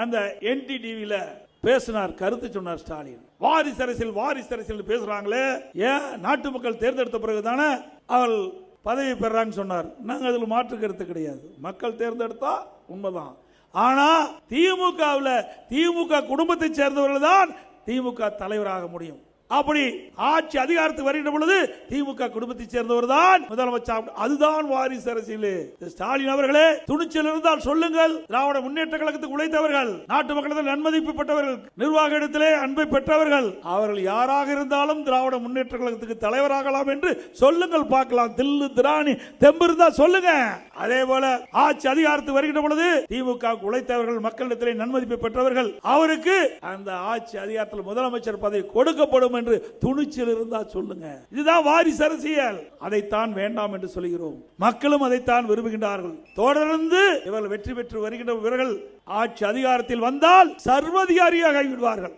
அந்த NTTVல பேசினார், கருத்து சொன்னார் ஸ்டாலின். வாரிசு அரசியல் பேசுறாங்களே, ஏன் நாட்டு மக்கள் தேர்ந்தெடுத்த பிறகுதானே அவள் பதவி பெறாங்க சொன்னார். நாங்க அதுல மாற்று கருத்து கிடையாது. மக்கள் தேர்ந்தெடுத்தா உண்மைதான். ஆனா திமுக குடும்பத்தை சேர்ந்தவர்கள் தான் திமுக தலைவராக முடியும். அப்படி ஆட்சி அதிகாரத்துக்கு வருகின்ற பொழுது திமுக குடும்பத்தை சேர்ந்தவர் தான் முதலமைச்சர். அதுதான் வாரிசு அரசியல். ஸ்டாலின் அவர்களே, துணிச்சல் இருந்தால் சொல்லுங்கள். திராவிட முன்னேற்ற கழகத்துக்கு உழைத்தவர்கள், நாட்டு மக்களிடம் நன்மதிப்பு பெற்றவர்கள், நிர்வாக இடத்திலே அன்பை பெற்றவர்கள், அவர்கள் யாராக இருந்தாலும் திராவிட முன்னேற்ற கழகத்துக்கு தலைவராகலாம் என்று சொல்லுங்கள் பார்க்கலாம். தில்லு திராணி தெம்பு இருந்தால் சொல்லுங்க. அதே போல ஆட்சி அதிகாரத்துக்கு வருகின்ற பொழுது திமுக உழைத்தவர்கள், மக்களிடத்திலே நன்மதிப்பை பெற்றவர்கள், அவருக்கு அந்த ஆட்சி அதிகாரத்தில் முதலமைச்சர் பதவி கொடுக்கப்படும் என்று துணிச்சல் இருந்தா சொல்லுங்க. இதுதான் வாரிசு அரசியல். அதைத்தான் வேண்டாம் என்று சொல்கிறோம். மக்களும் அதைத்தான் விரும்புகின்றார்கள். தொடர்ந்து இவர்கள் வெற்றி பெற்று வருகின்ற இவர்கள் ஆட்சி அதிகாரத்தில் வந்தால் சர்வதிகாரியாக ஆகிவிடுவார்கள்.